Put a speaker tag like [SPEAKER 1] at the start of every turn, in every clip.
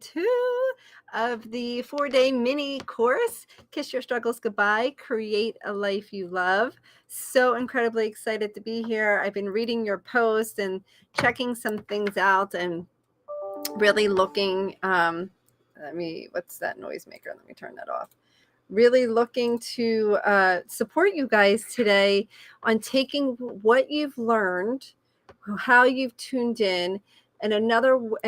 [SPEAKER 1] 2 of the 4-day mini course, Kiss Your Struggles Goodbye, Create a Life You Love. So incredibly excited to be here. I've been reading your post and checking some things out and really looking, what's that noisemaker? Let me turn that off. Really looking to support you guys today on taking what you've learned, how you've tuned in, and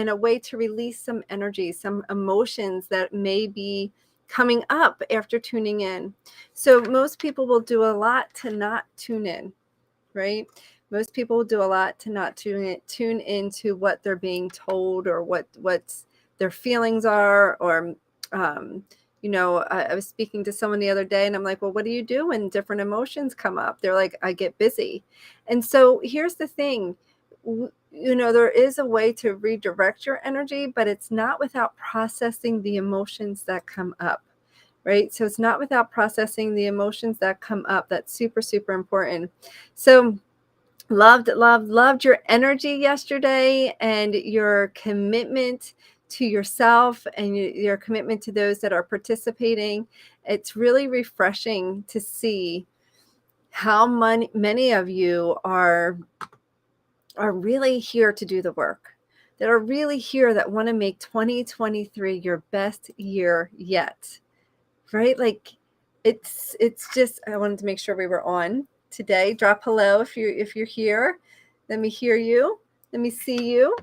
[SPEAKER 1] a way to release some energy, some emotions that may be coming up after tuning in. So most people will do a lot to not tune in, right? Most people will do a lot to not tune into what they're being told or what's their feelings are, or I was speaking to someone the other day and I'm like, well, what do you do when different emotions come up? They're like, I get busy. And so here's the thing, there is a way to redirect your energy, but it's not without processing the emotions that come up, right? So it's not without processing the emotions that come up. That's super, super important. So loved your energy yesterday and your commitment to yourself and your commitment to those that are participating. It's really refreshing to see how many of you are really here to do the work, that are really here, that want to make 2023 your best year yet, right? Like it's just, I wanted to make sure we were on today. Drop hello if you're here. Let me hear you. Let me see you.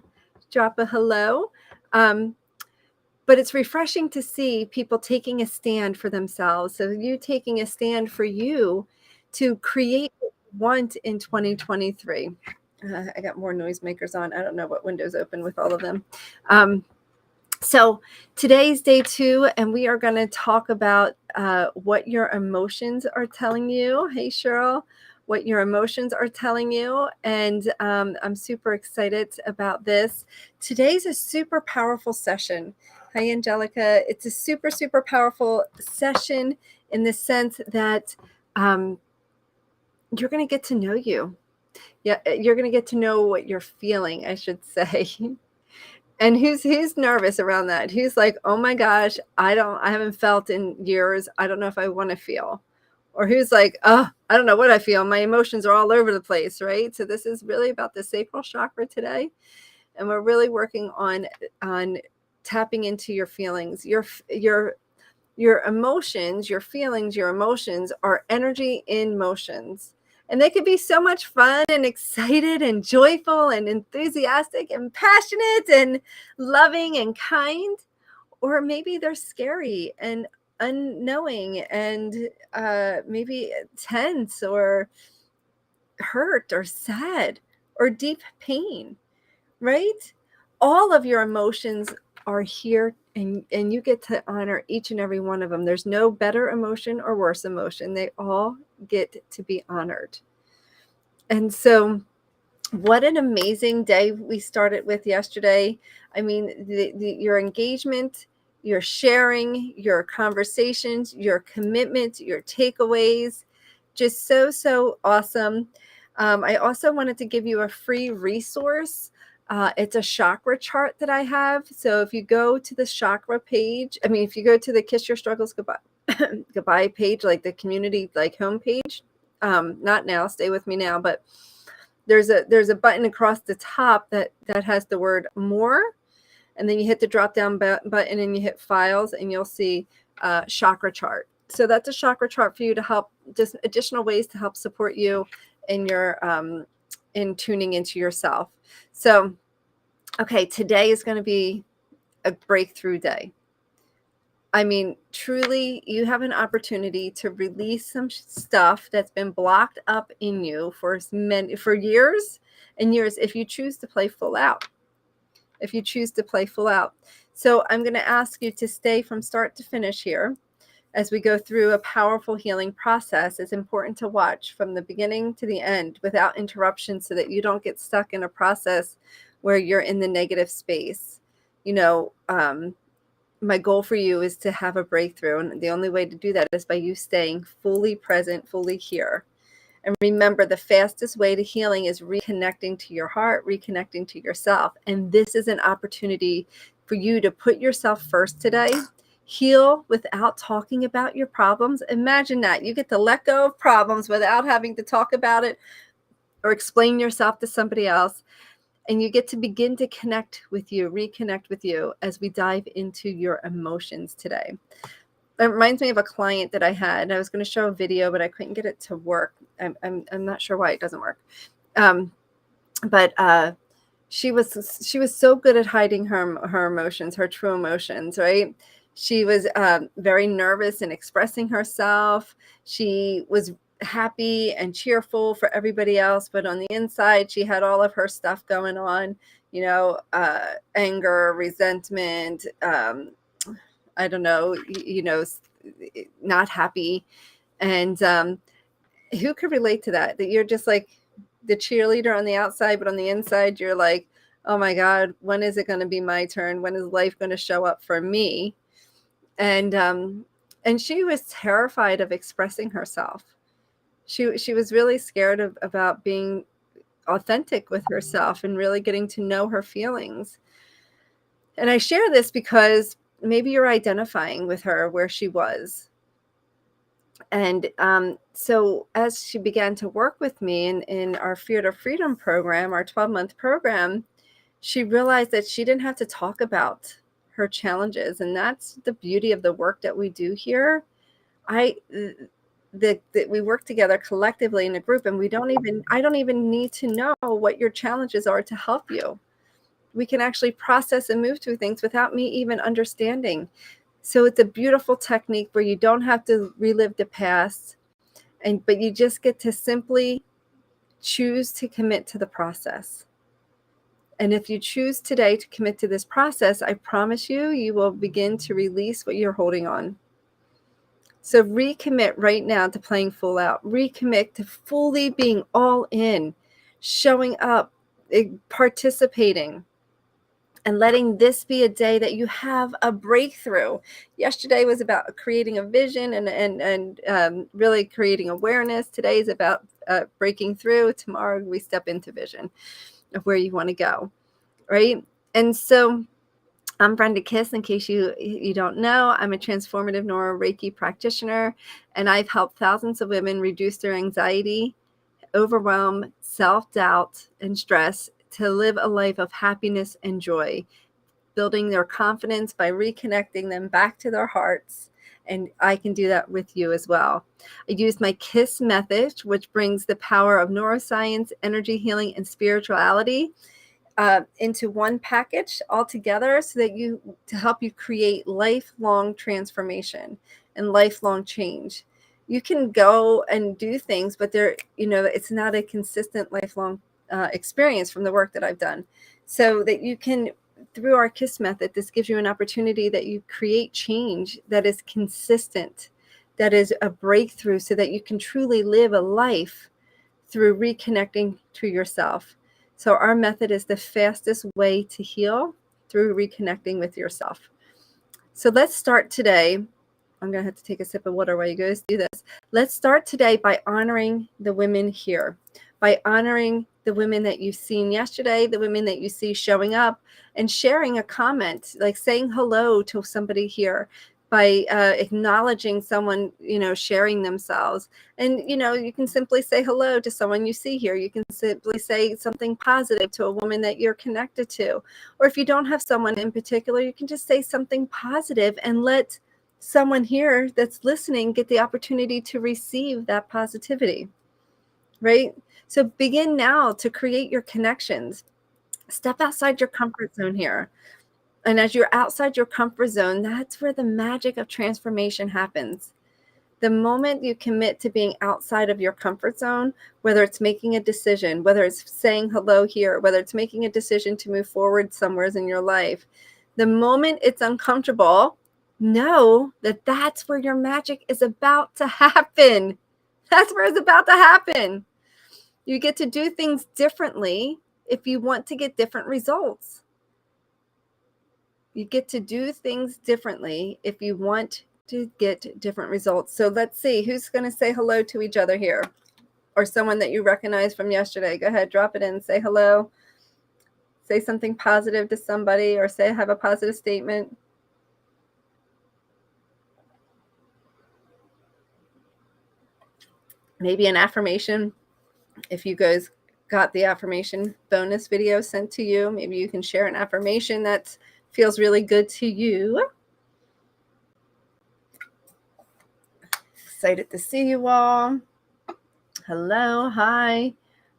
[SPEAKER 1] Drop a hello. But it's refreshing to see people taking a stand for themselves. So you taking a stand for you to create what you want in 2023. I got more noisemakers on. I don't know what window's open with all of them. So today's day 2, and we are going to talk about what your emotions are telling you. Hey, Cheryl, what your emotions are telling you. And I'm super excited about this. Today's a super powerful session. Hi, Angelica. It's a super, super powerful session in the sense that you're going to get to know you. Yeah, you're going to get to know what you're feeling, I should say. And who's nervous around that? Who's like, oh my gosh, I haven't felt in years. I don't know if I want to feel. Or who's like, oh, I don't know what I feel. My emotions are all over the place, right? So this is really about the sacral chakra today. And we're really working on tapping into your feelings. Your emotions, your feelings, your emotions are energy in motions. And they could be so much fun and excited and joyful and enthusiastic and passionate and loving and kind. Or maybe they're scary and unknowing and maybe tense or hurt or sad or deep pain, right? All of your emotions are here, and you get to honor each and every one of them. There's no better emotion or worse emotion. They all get to be honored. And so what an amazing day we started with yesterday. I mean, your engagement, your sharing, your conversations, your commitment, your takeaways, just so awesome. I also wanted to give you a free resource. It's a chakra chart that I have. So if you go to the chakra page, if you go to the Kiss Your Struggles Goodbye goodbye page, like the community homepage, not now, stay with me now, but there's a button across the top that has the word more, and then you hit the drop down button and you hit files and you'll see chakra chart. So that's a chakra chart for you to help, just additional ways to help support you in your in tuning into yourself. So okay, today is going to be a breakthrough day. Truly, you have an opportunity to release some stuff that's been blocked up in you for years and years, if you choose to play full out. So I'm going to ask you to stay from start to finish here as we go through a powerful healing process. It's important to watch from the beginning to the end without interruption so that you don't get stuck in a process where you're in the negative space. My goal for you is to have a breakthrough. And the only way to do that is by you staying fully present, fully here. And remember, the fastest way to healing is reconnecting to your heart, reconnecting to yourself. And this is an opportunity for you to put yourself first today. Heal without talking about your problems. Imagine that. You get to let go of problems without having to talk about it or explain yourself to somebody else. And you get to begin to connect with you, reconnect with you as we dive into your emotions today. It reminds me of a client that I had. I was going to show a video, but I couldn't get it to work. I'm not sure why it doesn't work. But she was so good at hiding her emotions, her true emotions, right? She was very nervous in expressing herself. She was happy and cheerful for everybody else, but on the inside, she had all of her stuff going on, anger, resentment, I don't know, not happy. And who could relate to that? That you're just like the cheerleader on the outside, but on the inside, you're like, oh my God, when is it going to be my turn? When is life going to show up for me? And she was terrified of expressing herself. She was really scared about being authentic with herself and really getting to know her feelings. And I share this because maybe you're identifying with her where she was. And so as she began to work with me in our Fear to Freedom program, our 12-month program, she realized that she didn't have to talk about her challenges. And that's the beauty of the work that we do here. That we work together collectively in a group, and I don't even need to know what your challenges are to help you. We can actually process and move through things without me even understanding. So it's a beautiful technique where you don't have to relive the past, but you just get to simply choose to commit to the process. And if you choose today to commit to this process, I promise you will begin to release what you're holding on. So recommit right now to playing full out. Recommit to fully being all in, showing up, participating, and letting this be a day that you have a breakthrough. Yesterday was about creating a vision and really creating awareness. Today is about breaking through. Tomorrow we step into vision of where you want to go, right? And so I'm Brenda Kiss. In case you don't know, I'm a transformative neuro Reiki practitioner, and I've helped thousands of women reduce their anxiety, overwhelm, self-doubt, and stress to live a life of happiness and joy, building their confidence by reconnecting them back to their hearts. And I can do that with you as well. I use my KISS method, which brings the power of neuroscience, energy healing, and spirituality into one package all together so that to help you create lifelong transformation and lifelong change. You can go and do things, but it's not a consistent lifelong experience from the work that I've done. So that you can, through our KISS method, this gives you an opportunity that you create change that is consistent, that is a breakthrough, so that you can truly live a life through reconnecting to yourself. So our method is the fastest way to heal, through reconnecting with yourself. So let's start today. I'm going to have to take a sip of water while you guys do this. Let's start today by honoring the women here, by honoring the women that you've seen yesterday, the women that you see showing up, and sharing a comment, like saying hello to somebody here, by acknowledging someone, sharing themselves. And, you can simply say hello to someone you see here. You can simply say something positive to a woman that you're connected to. Or if you don't have someone in particular, you can just say something positive and let someone here that's listening get the opportunity to receive that positivity, right? So begin now to create your connections. Step outside your comfort zone here. And as you're outside your comfort zone, that's where the magic of transformation happens. The moment you commit to being outside of your comfort zone, whether it's making a decision, whether it's saying hello here, whether it's making a decision to move forward somewhere in your life, the moment it's uncomfortable, know that that's where your magic is about to happen. That's where it's about to happen. You get to do things differently if you want to get different results. You get to do things differently if you want to get different results. So let's see, who's going to say hello to each other here? Or someone that you recognize from yesterday. Go ahead, drop it in. Say hello. say something positive to somebody or have a positive statement. Maybe an affirmation. If you guys got the affirmation bonus video sent to you, maybe you can share an affirmation that feels really good to you. Excited to see you all. Hello, hi.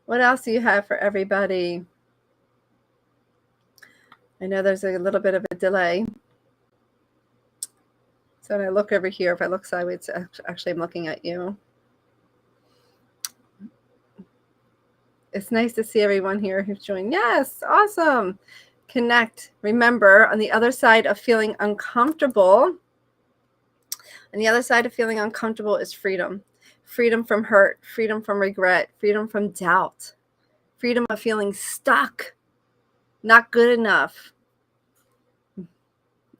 [SPEAKER 1] What else do you have for everybody? I know there's a little bit of a delay. So when I look over here, if I look sideways, actually I'm looking at you. It's nice to see everyone here who's joined. Yes, awesome. Connect. Remember, on the other side of feeling uncomfortable, on the other side of feeling uncomfortable is freedom. Freedom from hurt, freedom from regret, freedom from doubt, freedom of feeling stuck, not good enough,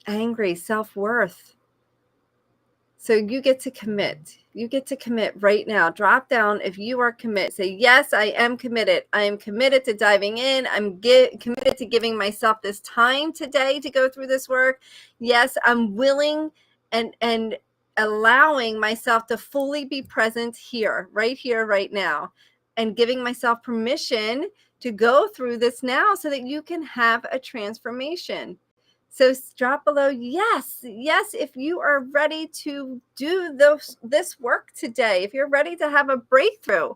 [SPEAKER 1] angry, self-worth. So you get to commit. You get to commit right now. Drop down if you are committed. Say, yes, I am committed. I am committed to diving in. I'm committed to giving myself this time today to go through this work. Yes, I'm willing and allowing myself to fully be present here, right now, and giving myself permission to go through this now so that you can have a transformation. So drop below, yes, if you are ready to do this work today, if you're ready to have a breakthrough,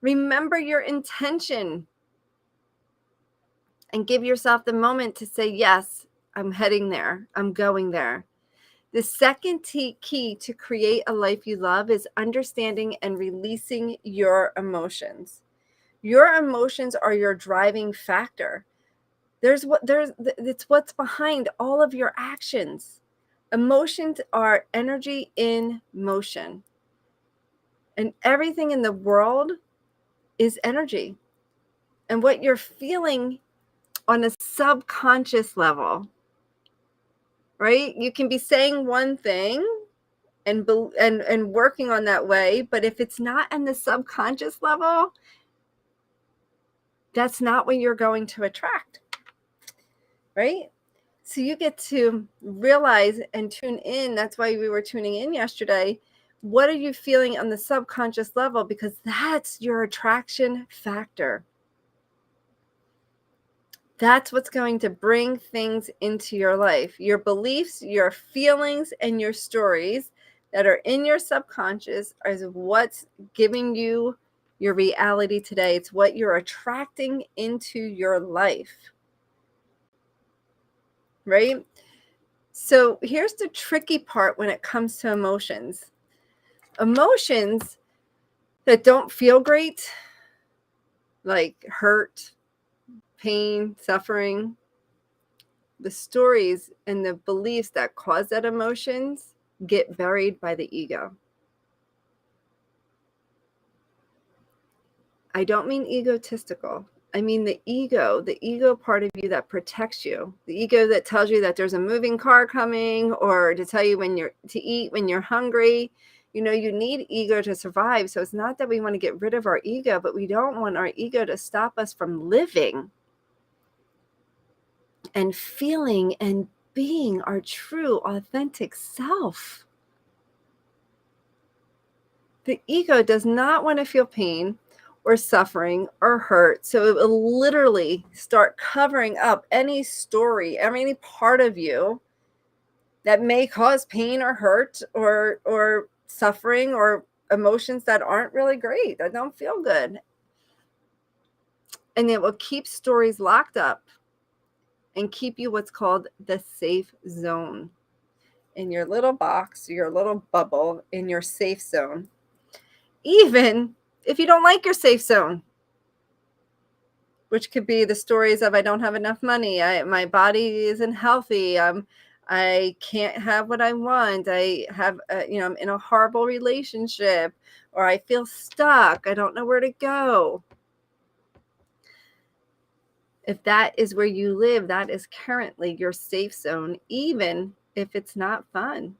[SPEAKER 1] remember your intention and give yourself the moment to say, yes, I'm heading there, I'm going there. The second key to create a life you love is understanding and releasing your emotions. Your emotions are your driving factor. It's what's behind all of your actions. Emotions are energy in motion. And everything in the world is energy. And what you're feeling on a subconscious level, right? You can be saying one thing and working on that way, but if it's not in the subconscious level, that's not what you're going to attract, right? So you get to realize and tune in. That's why we were tuning in yesterday. What are you feeling on the subconscious level? Because that's your attraction factor. That's what's going to bring things into your life. Your beliefs, your feelings, and your stories that are in your subconscious is what's giving you your reality today. It's what you're attracting into your life, right? So here's the tricky part when it comes to emotions. Emotions that don't feel great, like hurt, pain, suffering, the stories and the beliefs that cause that emotions get buried by the ego. I don't mean egotistical. I mean the ego part of you that protects you, the ego that tells you that there's a moving car coming, or to tell you to eat when you're hungry. You know, you need ego to survive. So it's not that we want to get rid of our ego, but we don't want our ego to stop us from living and feeling and being our true, authentic self. The ego does not want to feel pain or suffering or hurt. So it will literally start covering up any story, any part of you that may cause pain or hurt or suffering or emotions that aren't really great, that don't feel good. And it will keep stories locked up and keep you what's called the safe zone, in your little box, your little bubble, in your safe zone. Even if you don't like your safe zone, which could be the stories of, I don't have enough money, my body isn't healthy, I can't have what I want, I have I'm in a horrible relationship, or I feel stuck, I don't know where to go. If that is where you live, that is currently your safe zone, even if it's not fun.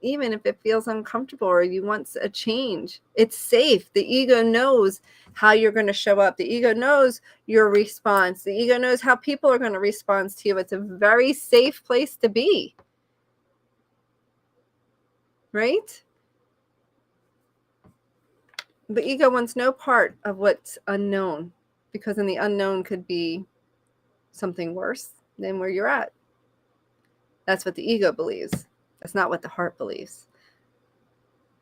[SPEAKER 1] even if it feels uncomfortable or you want a change. It's safe. The ego knows how you're going to show up. The ego knows your response. The ego knows how people are going to respond to you. It's a very safe place to be. Right? The ego wants no part of what's unknown, because in the unknown could be something worse than where you're at. That's what the ego believes. That's not what the heart believes.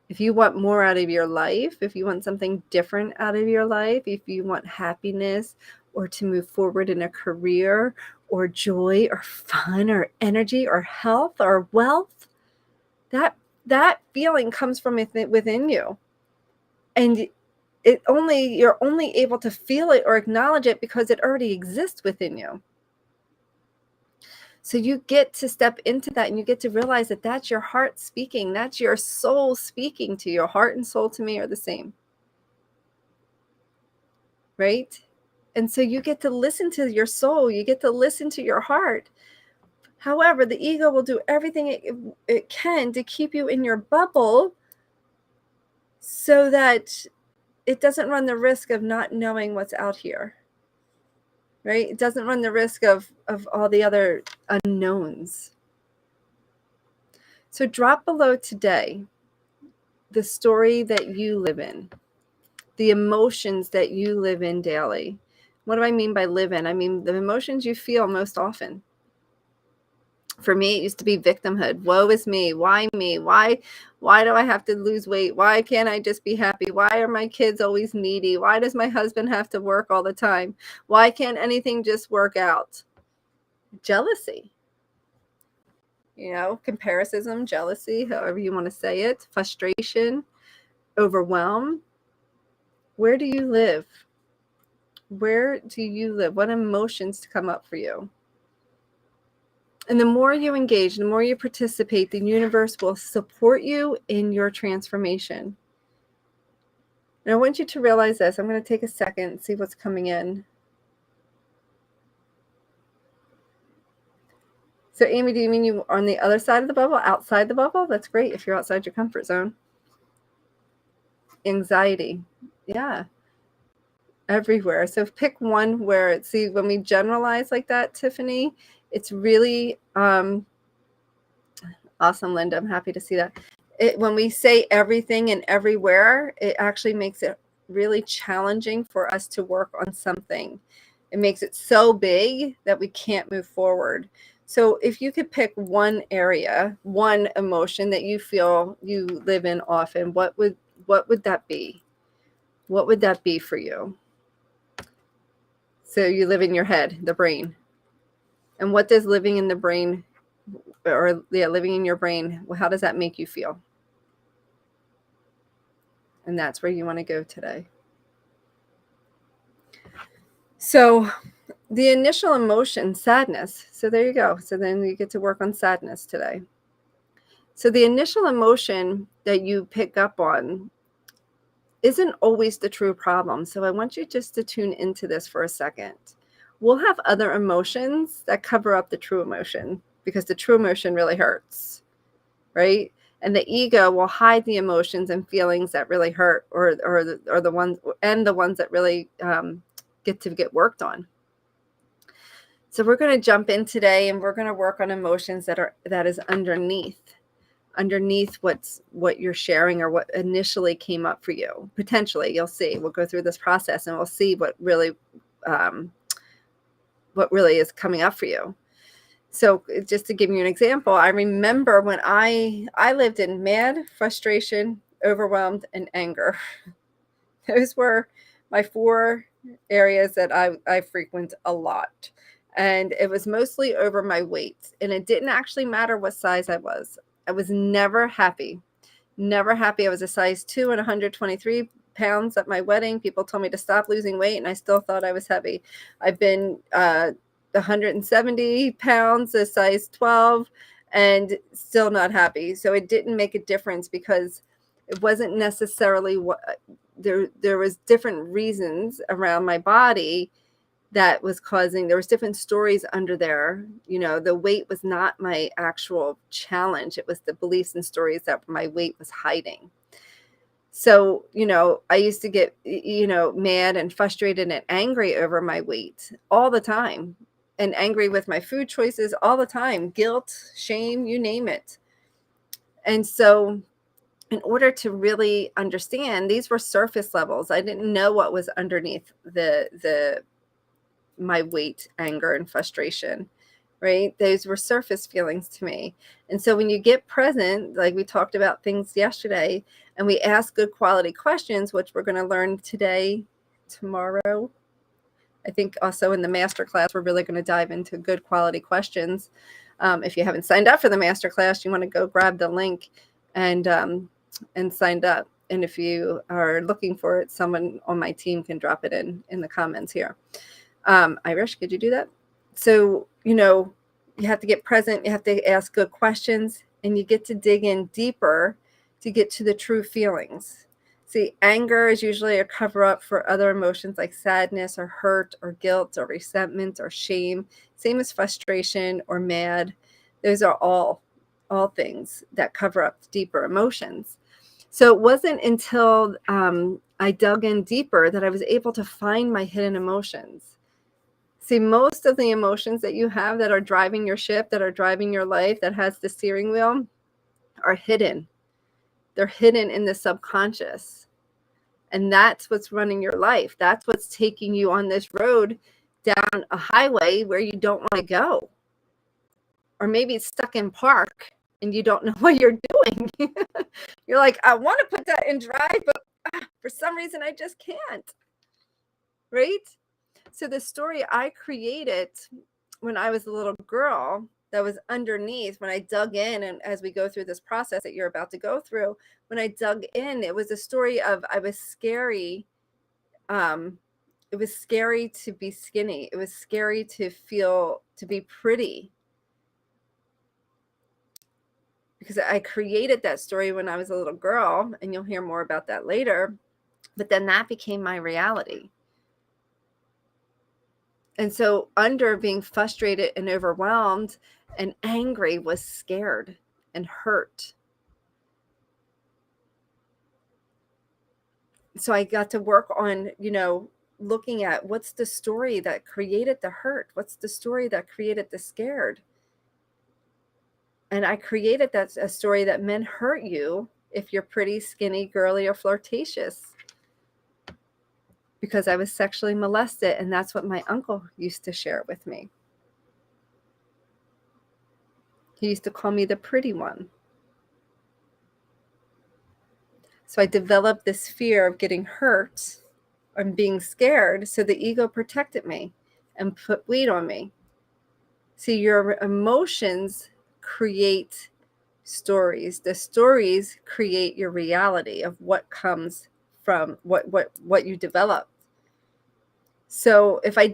[SPEAKER 1] If you want more out of your life, if you want something different out of your life, if you want happiness or to move forward in a career or joy or fun or energy or health or wealth, that feeling comes from within you. And you're only able to feel it or acknowledge it because it already exists within you. So you get to step into that, and you get to realize that that's your heart speaking. That's your soul speaking to you. Your heart and soul to me are the same. Right? And so you get to listen to your soul. You get to listen to your heart. However, the ego will do everything it can to keep you in your bubble so that it doesn't run the risk of not knowing what's out here. Right? It doesn't run the risk of all the other unknowns. So drop below today the story that you live in, the emotions that you live in daily. What do I mean by live in? I mean the emotions you feel most often. For me, it used to be victimhood. Woe is me. Why me? Why do I have to lose weight? Why can't I just be happy? Why are my kids always needy? Why does my husband have to work all the time? Why can't anything just work out? Jealousy. Comparison, jealousy, however you want to say it, frustration, overwhelm. Where do you live? Where do you live? What emotions come up for you? And the more you engage, the more you participate, the universe will support you in your transformation. And I want you to realize this. I'm going to take a second and see what's coming in. So, Amy, do you mean you are on the other side of the bubble, outside the bubble? That's great if you're outside your comfort zone. Anxiety. Yeah. Everywhere. So pick one where when we generalize like that, Tiffany, it's really awesome, Linda. I'm happy to see that. When we say everything and everywhere, it actually makes it really challenging for us to work on something. It makes it so big that we can't move forward. So if you could pick one area, one emotion that you feel you live in often, what would that be? What would that be for you? So you live in your head, the brain. And what does living in the brain, living in your brain, how does that make you feel? And that's where you want to go today. So the initial emotion, sadness. So there you go. So then you get to work on sadness today. So the initial emotion that you pick up on isn't always the true problem. So I want you just to tune into this for a second. We'll have other emotions that cover up the true emotion because the true emotion really hurts, right? And the ego will hide the emotions and feelings that really hurt, or the ones that really get worked on. So we're going to jump in today, and we're going to work on emotions that is underneath what you're sharing or what initially came up for you. Potentially, you'll see. We'll go through this process and we'll see what really is coming up for you. So just to give you an example, I remember when I lived in mad, frustration, overwhelmed, and anger. Those were my 4 areas that I frequent a lot. And it was mostly over my weight. And it didn't actually matter what size I was. I was never happy. Never happy. I was a size 2 and 123 pounds at my wedding. People told me to stop losing weight, and I still thought I was heavy. I've been 170 pounds, a size 12, and still not happy. So it didn't make a difference because it wasn't necessarily what there was different reasons around my body that was causing, there was different stories under there. The weight was not my actual challenge. It was the beliefs and stories that my weight was hiding. So, I used to get, mad and frustrated and angry over my weight all the time, and angry with my food choices all the time, guilt, shame, you name it. And so, in order to really understand, these were surface levels. I didn't know what was underneath my weight, anger, and frustration, right? Those were surface feelings to me. And so when you get present, like we talked about things yesterday, and we ask good quality questions, which we're going to learn today, tomorrow. I think also in the masterclass, we're really going to dive into good quality questions. If you haven't signed up for the masterclass, you want to go grab the link and signed up. And if you are looking for it, someone on my team can drop it in the comments here. Irish, could you do that? So, you have to get present, you have to ask good questions, and you get to dig in deeper to get to the true feelings. See, anger is usually a cover up for other emotions like sadness or hurt or guilt or resentment or shame. Same as frustration or mad. Those are all things that cover up deeper emotions. So it wasn't until I dug in deeper that I was able to find my hidden emotions. See, most of the emotions that you have that are driving your ship, that are driving your life, that has the steering wheel, are hidden. They're hidden in the subconscious. And that's what's running your life. That's what's taking you on this road down a highway where you don't want to go. Or maybe it's stuck in park and you don't know what you're doing. You're like, I want to put that in drive, but for some reason I just can't. Right? So the story I created when I was a little girl that was underneath, when I dug in, and as we go through this process that you're about to go through, when I dug in, it was a story of I was scary. It was scary to be skinny. It was scary to be pretty. Because I created that story when I was a little girl, and you'll hear more about that later. But then that became my reality. And so under being frustrated and overwhelmed and angry was scared and hurt. So I got to work on, looking at what's the story that created the hurt? What's the story that created the scared? And I created a story that men hurt you if you're pretty, skinny, girly, or flirtatious. Because I was sexually molested, and that's what my uncle used to share with me. He used to call me the pretty one. So I developed this fear of getting hurt and being scared, so the ego protected me and put weight on me. See, your emotions create stories. The stories create your reality of what comes from what you develop. So if I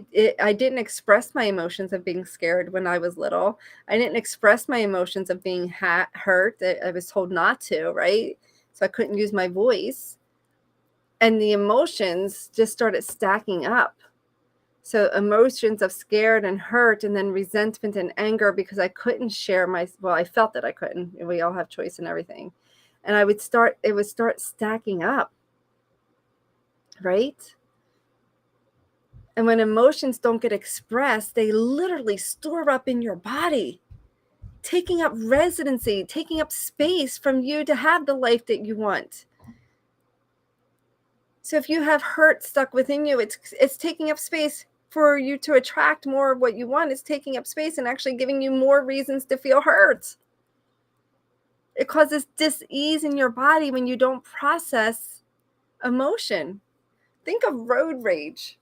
[SPEAKER 1] didn't express my emotions of being scared when I was little, I didn't express my emotions of being hurt. I was told not to, right? So I couldn't use my voice. And the emotions just started stacking up. So emotions of scared and hurt, and then resentment and anger because I couldn't share I felt that I couldn't. We all have choice in everything. And it would start stacking up, right? And when emotions don't get expressed, they literally store up in your body, taking up residency, taking up space from you to have the life that you want. So if you have hurt stuck within you, it's taking up space for you to attract more of what you want. It's taking up space and actually giving you more reasons to feel hurt. It causes dis-ease in your body when you don't process emotion. Think of road rage.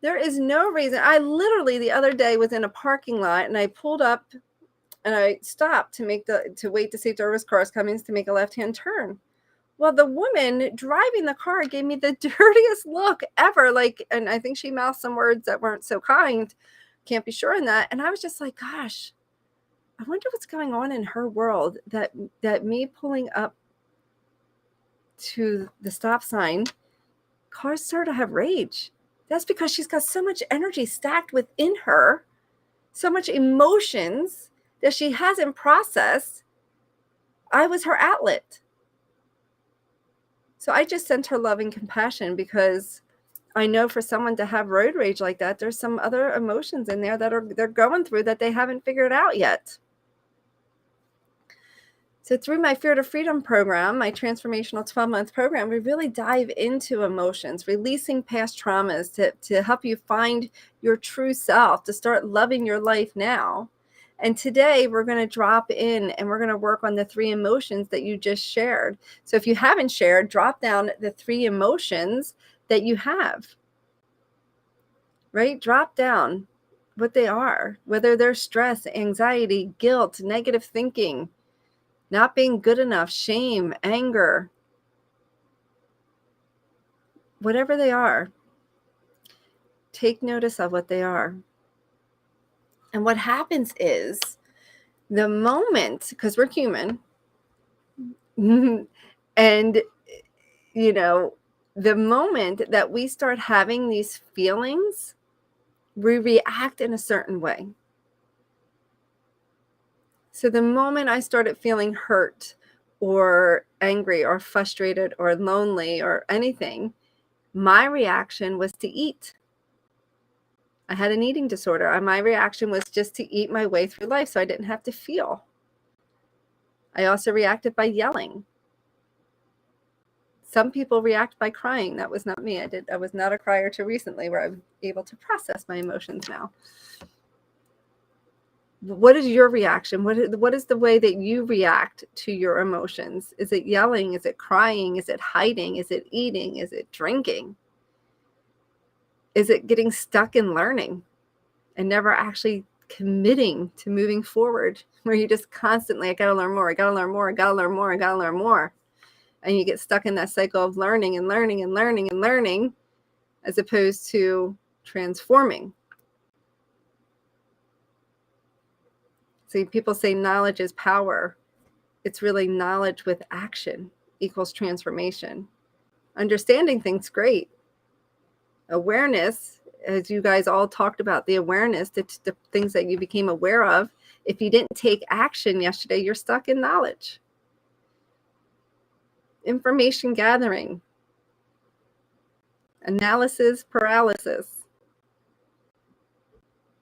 [SPEAKER 1] There is no reason. I literally the other day was in a parking lot and I pulled up and I stopped to wait to see if there was cars coming to make a left-hand turn. Well, the woman driving the car gave me the dirtiest look ever. And I think she mouthed some words that weren't so kind. Can't be sure in that. And I was just like, gosh, I wonder what's going on in her world that me pulling up to the stop sign, cars start to have rage. That's because she's got so much energy stacked within her, so much emotions that she hasn't processed. I was her outlet. So I just sent her love and compassion because I know for someone to have road rage like that, there's some other emotions in there that they're going through that they haven't figured out yet. So through my Fear to Freedom program, my transformational 12-month program, we really dive into emotions, releasing past traumas to help you find your true self, to start loving your life now. And today we're going to drop in and we're going to work on the 3 emotions that you just shared. So if you haven't shared, drop down the 3 emotions that you have, right? Drop down what they are, whether they're stress, anxiety, guilt, negative thinking, not being good enough, shame, anger, whatever they are. Take notice of what they are. And what happens is the moment, because we're human, and the moment that we start having these feelings, we react in a certain way. So the moment I started feeling hurt or angry or frustrated or lonely or anything, my reaction was to eat. I had an eating disorder, and my reaction was just to eat my way through life so I didn't have to feel. I also reacted by yelling. Some people react by crying. That was not me. I was not a crier till recently, where I'm able to process my emotions now. What is your reaction? What is the way that you react to your emotions? Is it yelling? Is it crying? Is it hiding? Is it eating? Is it drinking? Is it getting stuck in learning and never actually committing to moving forward, where you just constantly, I gotta learn more, I gotta learn more, I gotta learn more, I gotta learn more. And you get stuck in that cycle of learning and learning and learning and learning, as opposed to transforming. See, people say knowledge is power. It's really knowledge with action equals transformation. Understanding things, great. Awareness, as you guys all talked about, the awareness, the things that you became aware of. If you didn't take action yesterday, you're stuck in knowledge. Information gathering. Analysis paralysis.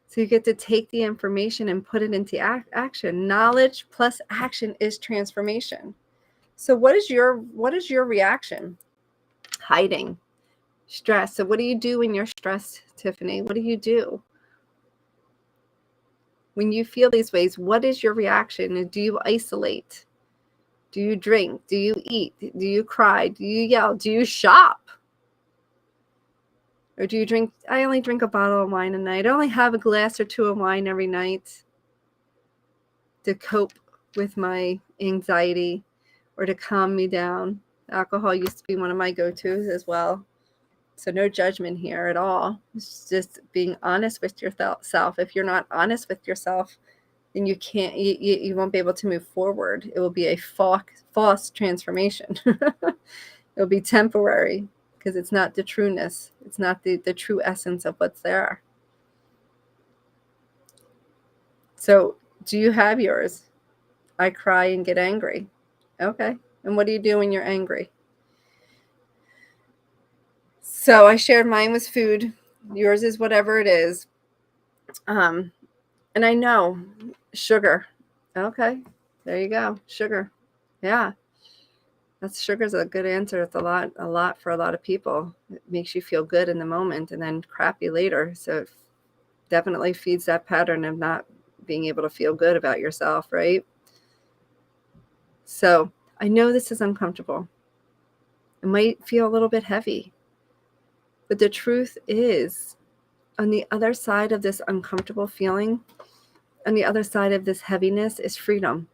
[SPEAKER 1] So you get to take the information and put it into action. Knowledge plus action is transformation. So what is your reaction? Hiding. Stress. So what do you do when you're stressed, Tiffany? What do you do? When you feel these ways, what is your reaction? Do you isolate? Do you drink? Do you eat? Do you cry? Do you yell? Do you shop? Or do you drink? I only drink a bottle of wine a night. I only have a glass or 2 of wine every night to cope with my anxiety or to calm me down. Alcohol used to be one of my go-tos as well. So no judgment here at all. It's just being honest with yourself. If you're not honest with yourself, then you won't be able to move forward. It will be a false transformation. It'll be temporary because it's not the trueness. It's not the true essence of what's there. So do you have yours? I cry and get angry. Okay. And what do you do when you're angry? So I shared mine was food. Yours is whatever it is. And I know sugar. Okay. There you go. Sugar. Yeah. Sugar's a good answer. It's a lot for a lot of people. It makes you feel good in the moment and then crappy later. So it definitely feeds that pattern of not being able to feel good about yourself, right? So I know this is uncomfortable. It might feel a little bit heavy. But the truth is, on the other side of this uncomfortable feeling, on the other side of this heaviness is freedom.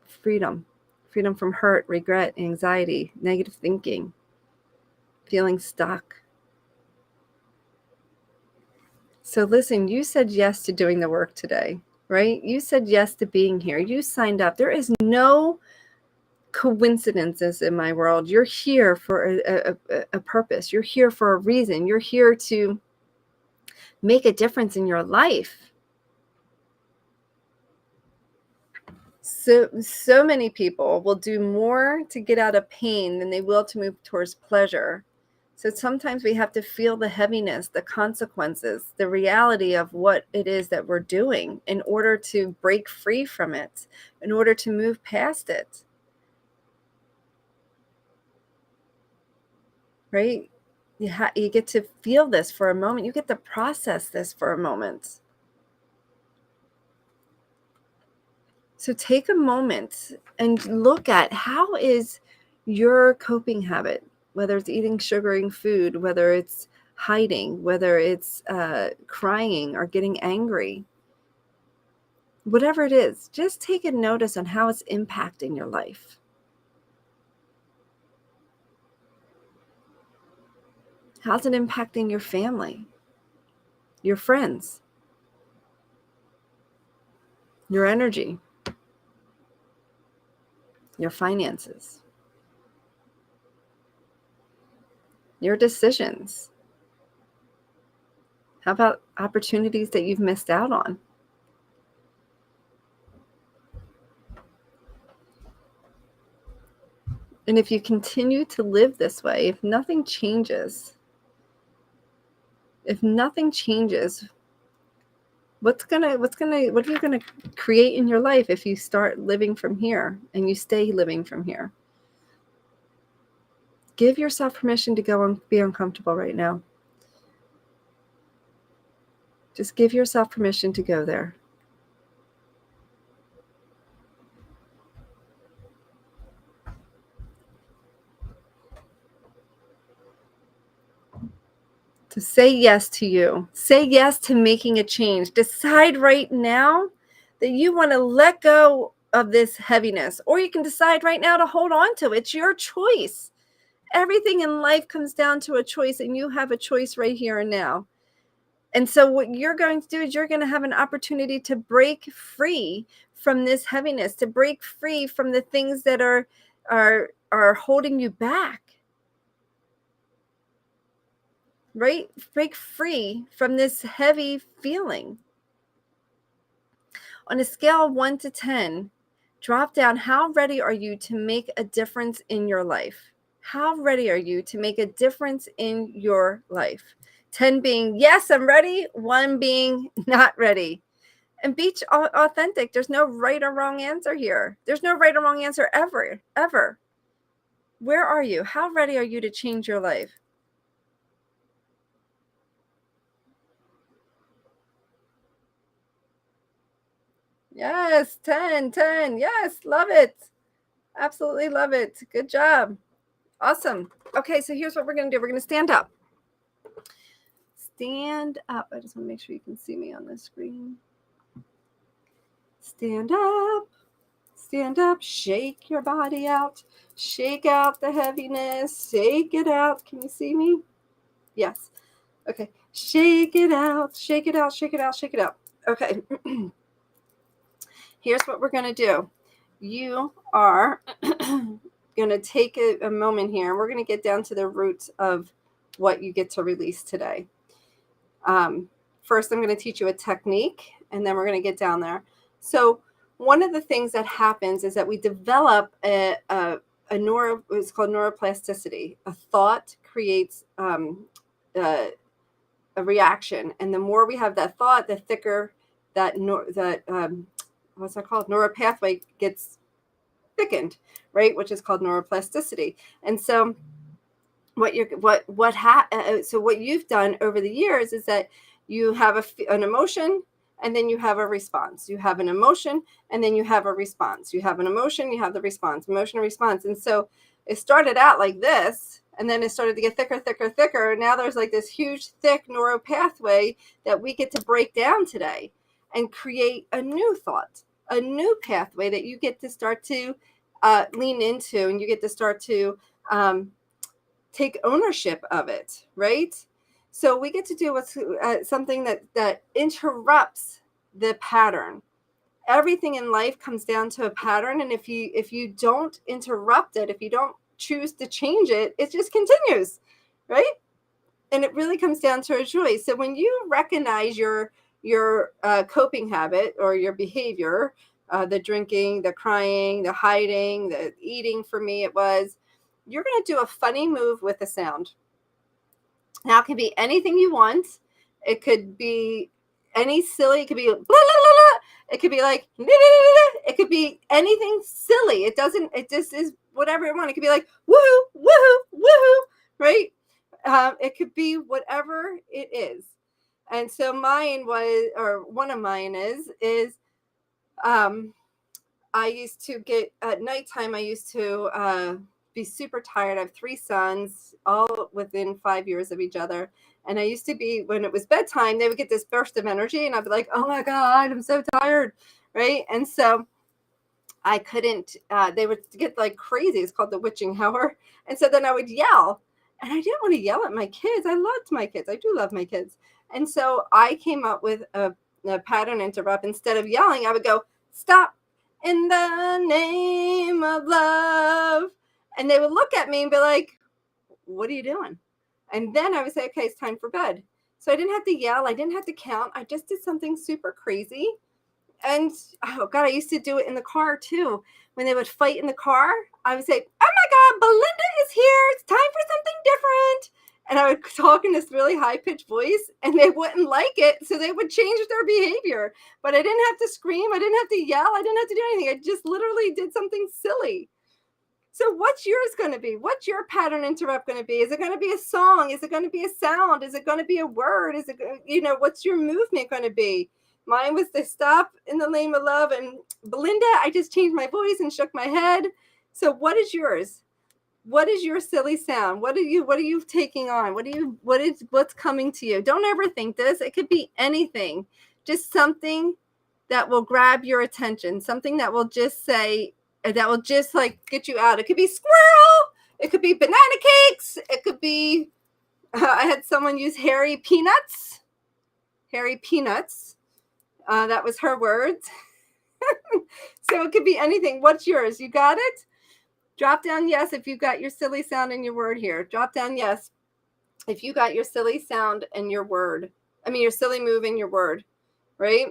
[SPEAKER 1] Freedom. Freedom from hurt, regret, anxiety, negative thinking, feeling stuck. So listen, you said yes to doing the work today, right? You said yes to being here. You signed up. There is no coincidences in my world. You're here for a purpose. You're here for a reason. You're here to make a difference in your life. So many people will do more to get out of pain than they will to move towards pleasure. So sometimes we have to feel the heaviness, the consequences, the reality of what it is that we're doing in order to break free from it, in order to move past it. Right? You get to feel this for a moment. You get to process this for a moment. So take a moment and look at how is your coping habit, whether it's eating sugary food, whether it's hiding, whether it's crying or getting angry, whatever it is, just take a notice on how it's impacting your life. How's it impacting your family, your friends, your energy, your finances, your decisions? How about opportunities that you've missed out on? And if you continue to live this way, if nothing changes, what are you gonna create in your life if you start living from here and you stay living from here? Give yourself permission to go and be uncomfortable right now. Just give yourself permission to go there. To say yes to you. Say yes to making a change. Decide right now that you want to let go of this heaviness, or you can decide right now to hold on to it. It's your choice. Everything in life comes down to a choice, and you have a choice right here and now. And so what you're going to do is you're going to have an opportunity to break free from this heaviness, to break free from the things that are holding you back. Right? Break free from this heavy feeling. On a scale of 1 to 10, drop down how ready are you to make a difference in your life? How ready are you to make a difference in your life? 10 being, yes, I'm ready. 1 being, not ready. And be authentic. There's no right or wrong answer here. There's no right or wrong answer ever, ever. Where are you? How ready are you to change your life? Yes, 10, 10. Yes, love it. Absolutely love it. Good job. Awesome. Okay, so here's what we're going to do. We're going to stand up. Stand up. I just want to make sure you can see me on the screen. Stand up. Stand up. Shake your body out. Shake out the heaviness. Shake it out. Can you see me? Yes. Okay. Shake it out. Shake it out. Shake it out. Shake it out. Okay. Here's what we're going to do. You are going to take a moment here, and we're going to get down to the roots of what you get to release today. First, I'm going to teach you a technique, and then we're going to get down there. So one of the things that happens is that we develop it's called neuroplasticity. A thought creates a reaction, and the more we have that thought, the thicker that what's that called? Neural pathway gets thickened, right? Which is called neuroplasticity. And so what you've done over the years is that you have an emotion, and then you have a response. You have an emotion, and then you have a response. You have an emotion, you have the response, emotion, response. And so it started out like this, and then it started to get thicker, thicker, thicker. And now there's like this huge, thick neural pathway that we get to break down today and create a new thought, a new pathway that you get to start to lean into, and you get to start to take ownership of it, right? So we get to do something that interrupts the pattern. Everything in life comes down to a pattern, and if you don't interrupt it, if you don't choose to change it, it just continues, right? And it really comes down to a choice. So when you recognize your coping habit or your behavior, the drinking, the crying, the hiding, the eating, for me it was, you're going to do a funny move with the sound. Now, it can be anything you want. It could be any silly. It could be blah, blah, blah, blah. It could be like it could be anything silly. It doesn't. It just is whatever you want. It could be like woohoo, woohoo, woohoo, right? It could be whatever it is. And so mine was, or one of mine is um, I used to get at nighttime. I used to be super tired. I have three sons, all within 5 years of each other. And I used to be, when it was bedtime, they would get this burst of energy, and I'd be like, "Oh my God, I'm so tired," right? And so I couldn't. They would get like crazy. It's called the witching hour, and so then I would yell, and I didn't want to yell at my kids. I loved my kids. I do love my kids, and so I came up with a pattern interrupt. Instead of yelling, I would go, "Stop, in the name of love," and they would look at me and be like, "What are you doing?" And then I would say, "Okay, it's time for bed." So I didn't have to yell. I didn't have to count. I just did something super crazy. And oh God, I used to do it in the car too. When they would fight in the car, I would say, "Oh my God, Belinda is here. It's time for something different." And I would talk in this really high pitched voice, and they wouldn't like it. So they would change their behavior. But I didn't have to scream. I didn't have to yell. I didn't have to do anything. I just literally did something silly. So what's yours going to be? What's your pattern interrupt going to be? Is it going to be a song? Is it going to be a sound? Is it going to be a word? Is it, what's your movement going to be? Mine was to stop in the name of love. And Belinda, I just changed my voice and shook my head. So what is yours? What is your silly sound? What are you taking on? What's coming to you? Don't ever think this. It could be anything. Just something that will grab your attention, something that will just say, that will just like get you out. It could be squirrel, it could be banana cakes, it could be I had someone use hairy peanuts. Hairy peanuts. That was her words. So it could be anything. What's yours? You got it? Drop down yes if you got your silly sound and your word here. Drop down yes if you got your silly sound and your word. I mean, your silly move and your word, right?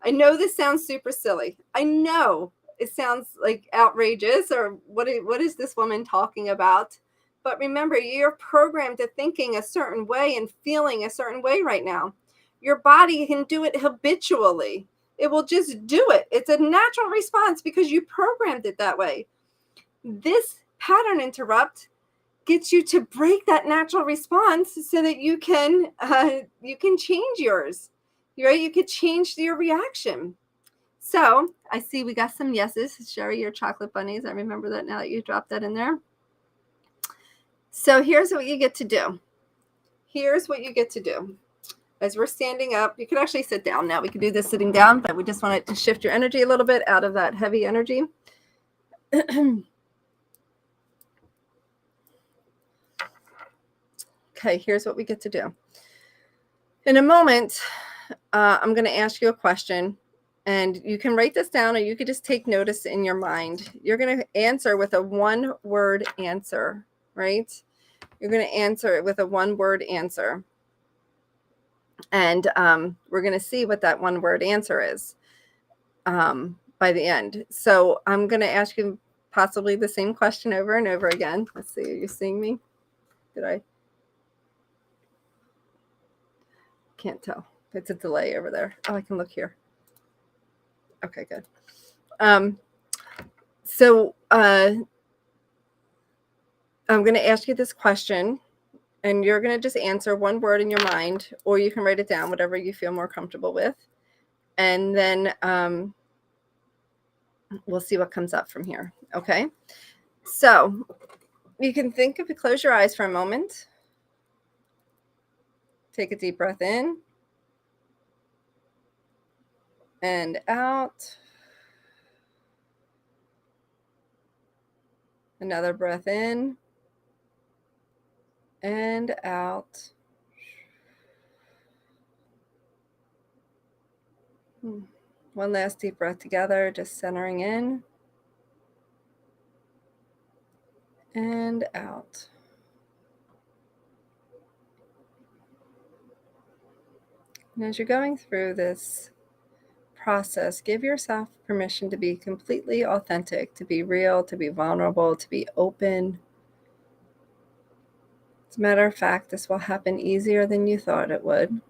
[SPEAKER 1] I know this sounds super silly. I know it sounds like outrageous, or what is this woman talking about? But remember, you're programmed to thinking a certain way and feeling a certain way right now. Your body can do it habitually. It will just do it. It's a natural response because you programmed it that way. This pattern interrupt gets you to break that natural response so that you can change yours. Right? You could change your reaction. So I see we got some yeses. Sherry, your chocolate bunnies. I remember that now that you dropped that in there. So here's what you get to do. Here's what you get to do. As we're standing up, you can actually sit down now. We can do this sitting down, but we just wanted to shift your energy a little bit out of that heavy energy. Okay, here's what we get to do. In a moment, I'm going to ask you a question, and you can write this down, or you could just take notice in your mind. You're going to answer with a one-word answer, right? You're going to answer it with a one-word answer. And we're going to see what that one-word answer is by the end. So I'm going to ask you possibly the same question over and over again. Let's see, are you seeing me? Did I? Can't tell. It's a delay over there. Oh, I can look here. Okay, good. So I'm going to ask you this question, and you're going to just answer one word in your mind, or you can write it down, whatever you feel more comfortable with. And then we'll see what comes up from here. Okay. So you can think of it, close your eyes for a moment. Take a deep breath in and out. Another breath in and out. One last deep breath together, just centering in and out. And as you're going through this process, give yourself permission to be completely authentic, to be real, to be vulnerable, to be open. As a matter of fact, this will happen easier than you thought it would.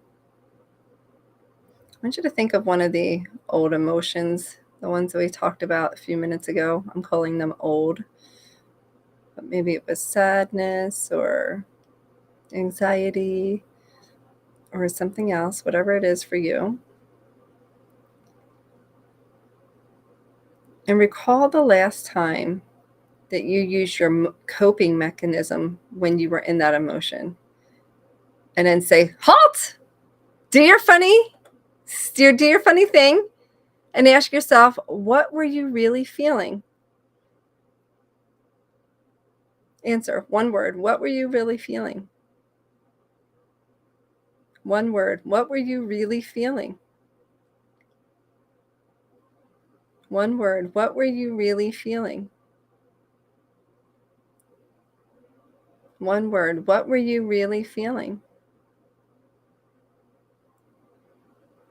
[SPEAKER 1] I want you to think of one of the old emotions, the ones that we talked about a few minutes ago. I'm calling them old, but maybe it was sadness or anxiety or something else, whatever it is for you. And recall the last time that you used your coping mechanism when you were in that emotion. And then say, halt, do your funny thing, and ask yourself, what were you really feeling? Answer, one word, what were you really feeling? One word, what were you really feeling? One word, what were you really feeling? One word, what were you really feeling?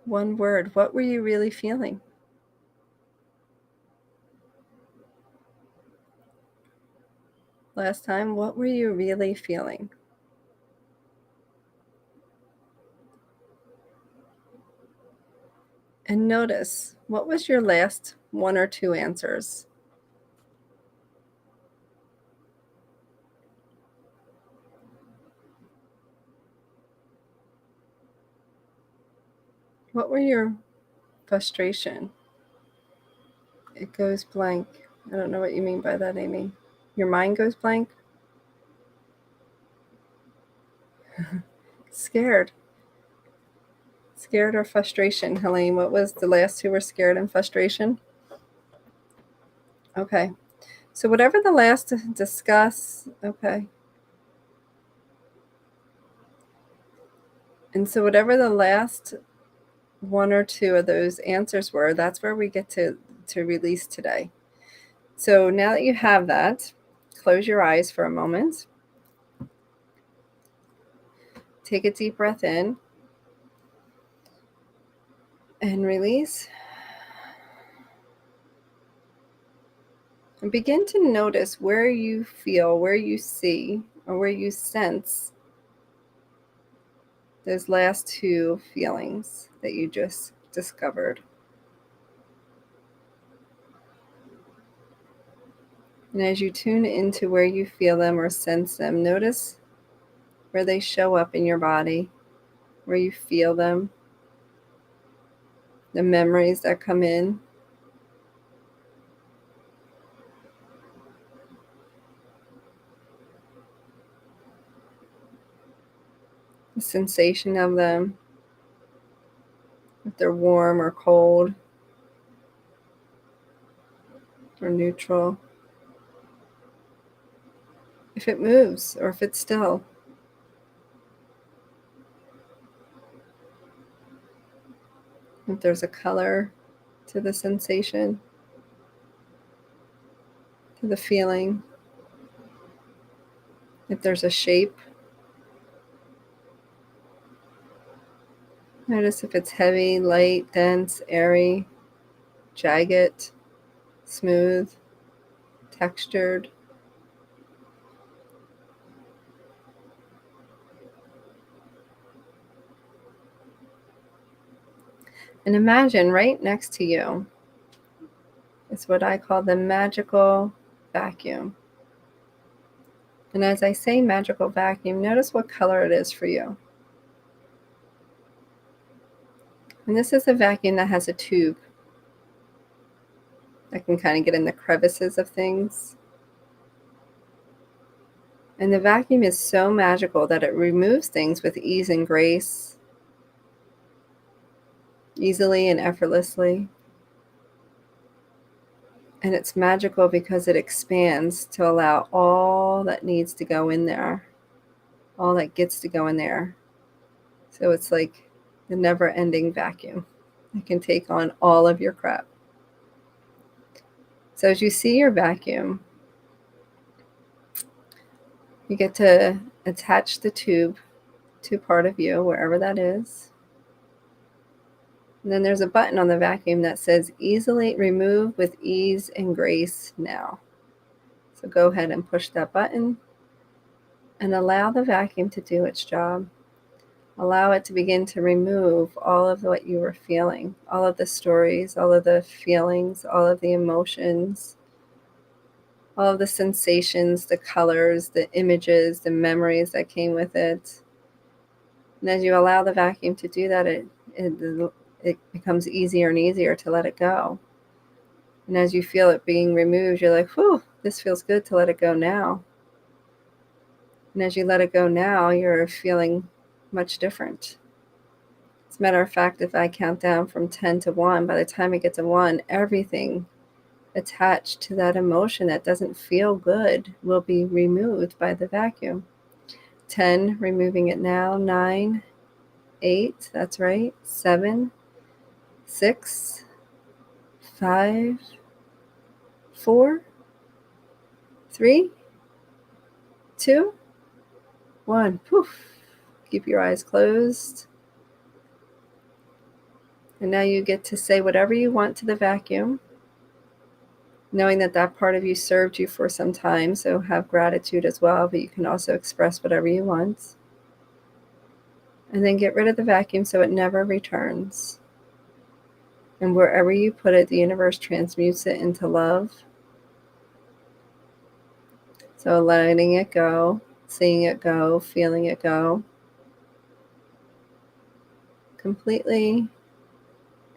[SPEAKER 1] One word, what were you really feeling? Last time, what were you really feeling? And notice, what was your last one or two answers? What were your frustration? It goes blank. I don't know what you mean by that, Amy. Your mind goes blank? Scared. Scared or frustration, Helene? What was the last two were scared and frustration? Okay. So whatever the last discuss, okay. And so whatever the last one or two of those answers were, that's where we get to release today. So now that you have that, close your eyes for a moment. Take a deep breath in and release. And begin to notice where you feel, where you see, or where you sense those last two feelings that you just discovered. And as you tune into where you feel them or sense them, notice where they show up in your body, where you feel them, the memories that come in. The sensation of them, if they're warm or cold or neutral, if it moves or if it's still. If there's a color to the sensation, to the feeling, if there's a shape. Notice if it's heavy, light, dense, airy, jagged, smooth, textured. And imagine right next to you is what I call the magical vacuum. And as I say magical vacuum, notice what color it is for you. And this is a vacuum that has a tube that can kind of get in the crevices of things. And the vacuum is so magical that it removes things with ease and grace, easily and effortlessly. And it's magical because it expands to allow all that needs to go in there, all that gets to go in there. So it's like the never-ending vacuum. It can take on all of your crap. So as you see your vacuum, you get to attach the tube to part of you, wherever that is. And then there's a button on the vacuum that says easily remove with ease and grace now. So go ahead and push that button and allow the vacuum to do its job. Allow it to begin to remove all of what you were feeling, all of the stories, all of the feelings, all of the emotions, all of the sensations, the colors, the images, the memories that came with it. And as you allow the vacuum to do that, it becomes easier and easier to let it go. And as you feel it being removed, you're like, whew, this feels good to let it go now. And as you let it go now, you're feeling much different. As a matter of fact, if I count down from 10 to 1, by the time I get to 1, everything attached to that emotion that doesn't feel good will be removed by the vacuum. 10, removing it now. 9, 8, that's right. 7, 6, 5, 4, 3, 2, 1. Poof. Keep your eyes closed. And now you get to say whatever you want to the vacuum, knowing that that part of you served you for some time, so have gratitude as well, but you can also express whatever you want. And then get rid of the vacuum so it never returns. And wherever you put it, the universe transmutes it into love. So letting it go, seeing it go, feeling it go, completely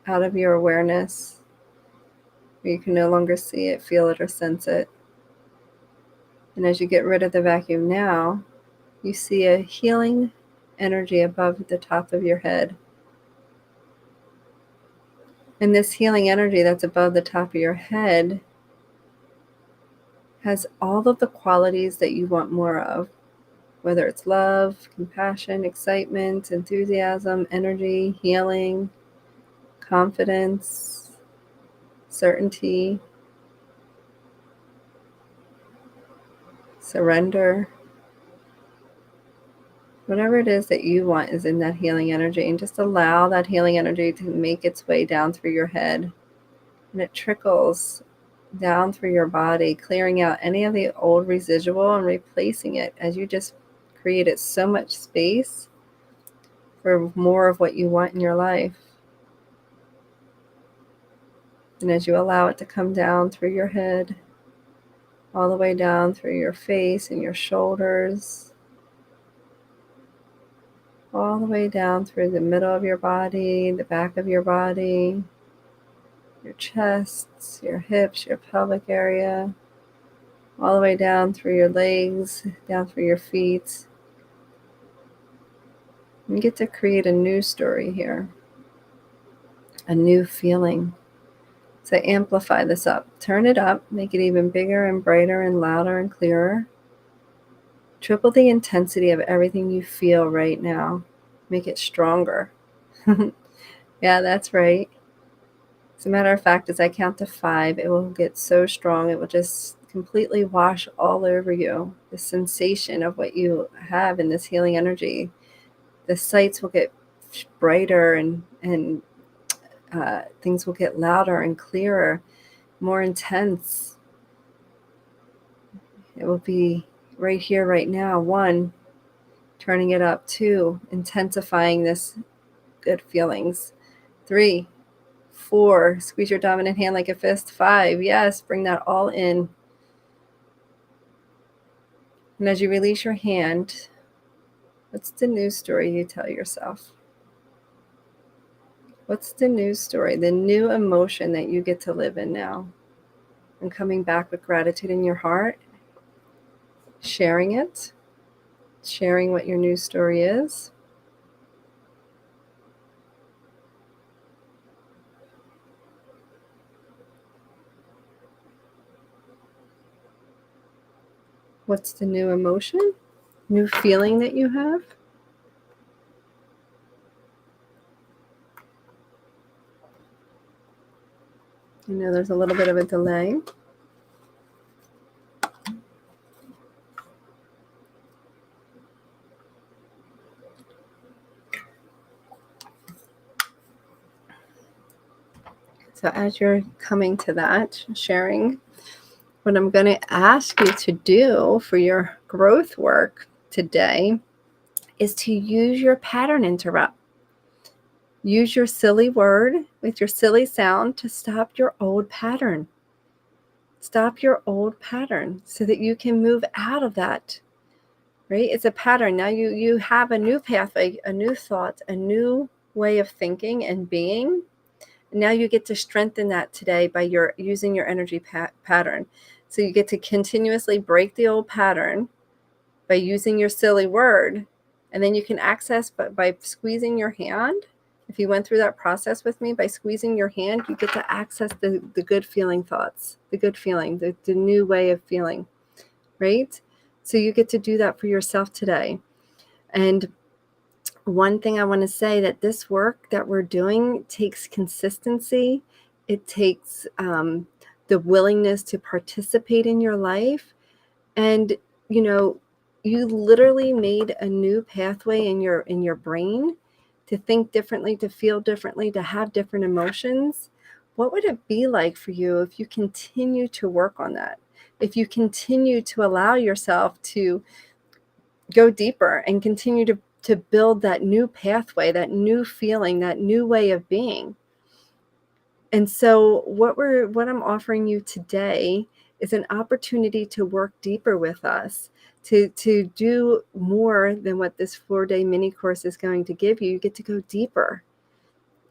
[SPEAKER 1] out of your awareness, where you can no longer see it, feel it, or sense it. And as you get rid of the vacuum now, you see a healing energy above the top of your head. And this healing energy that's above the top of your head has all of the qualities that you want more of, whether it's love, compassion, excitement, enthusiasm, energy, healing, confidence, certainty, surrender. Whatever it is that you want is in that healing energy, and just allow that healing energy to make its way down through your head. And it trickles down through your body, clearing out any of the old residual and replacing it as you just created so much space for more of what you want in your life. And as you allow it to come down through your head, all the way down through your face and your shoulders, all the way down through the middle of your body, the back of your body, your chest, your hips, your pelvic area, all the way down through your legs, down through your feet. You get to create a new story here, a new feeling. So amplify this up. Turn it up, make it even bigger and brighter and louder and clearer. Triple the intensity of everything you feel right now. Make it stronger. Yeah, that's right. As a matter of fact, as I count to 5, it will get so strong, it will just completely wash all over you. The sensation of what you have in this healing energy. The sights will get brighter and things will get louder and clearer, more intense. It will be right here, right now. 1, turning it up. 2, intensifying this good feelings. 3, 4, squeeze your dominant hand like a fist. 5, yes, bring that all in. And as you release your hand, what's the new story you tell yourself? What's the new story, the new emotion that you get to live in now? And coming back with gratitude in your heart, sharing it, sharing what your new story is. What's the new emotion, new feeling that you have? I know there's a little bit of a delay. So as you're coming to that, sharing, what I'm going to ask you to do for your growth work today is to use your pattern interrupt. Use your silly word with your silly sound to stop your old pattern. Stop your old pattern so that you can move out of that, right? It's a pattern. Now you have a new pathway, a new thought, a new way of thinking and being. Now you get to strengthen that today by using your energy pattern. So you get to continuously break the old pattern by using your silly word. And then you can access by squeezing your hand. If you went through that process with me, by squeezing your hand, you get to access the good feeling thoughts, the good feeling, the new way of feeling, right? So you get to do that for yourself today. And one thing I want to say, that this work that we're doing takes consistency. It takes the willingness to participate in your life. And, you literally made a new pathway in your brain to think differently, to feel differently, to have different emotions. What would it be like for you if you continue to work on that? If you continue to allow yourself to go deeper and continue to build that new pathway, that new feeling, that new way of being. And so what I'm offering you today is an opportunity to work deeper with us, to do more than what this 4-day mini course is going to give you. You get to go deeper.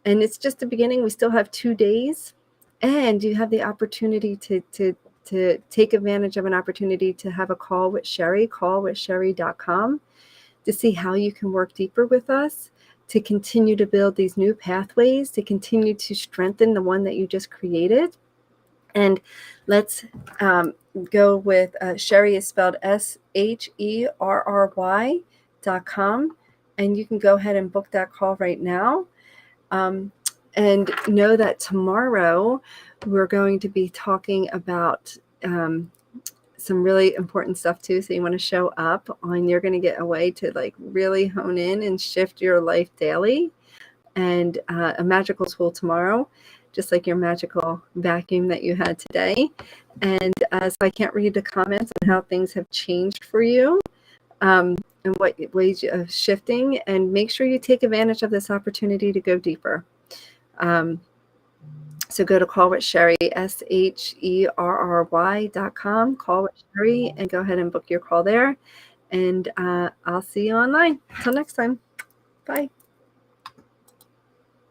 [SPEAKER 1] And it's just the beginning. We still have 2 days, and you have the opportunity to take advantage of an opportunity to have a call with Sherry, callwithsherry.com, to see how you can work deeper with us, to continue to build these new pathways, to continue to strengthen the one that you just created. And let's go with Sherry is spelled SHERRY.com. And you can go ahead and book that call right now. And know that tomorrow we're going to be talking about some really important stuff too. So you want to show up on, you're going to get a way to really hone in and shift your life daily, and a magical tool tomorrow, just like your magical vacuum that you had today. And so I can't read the comments on how things have changed for you, and what ways of shifting, and make sure you take advantage of this opportunity to go deeper. So go to Call with Sherry, SHERRY.com, Call with Sherry, and go ahead and book your call there. And I'll see you online. Till next time. Bye.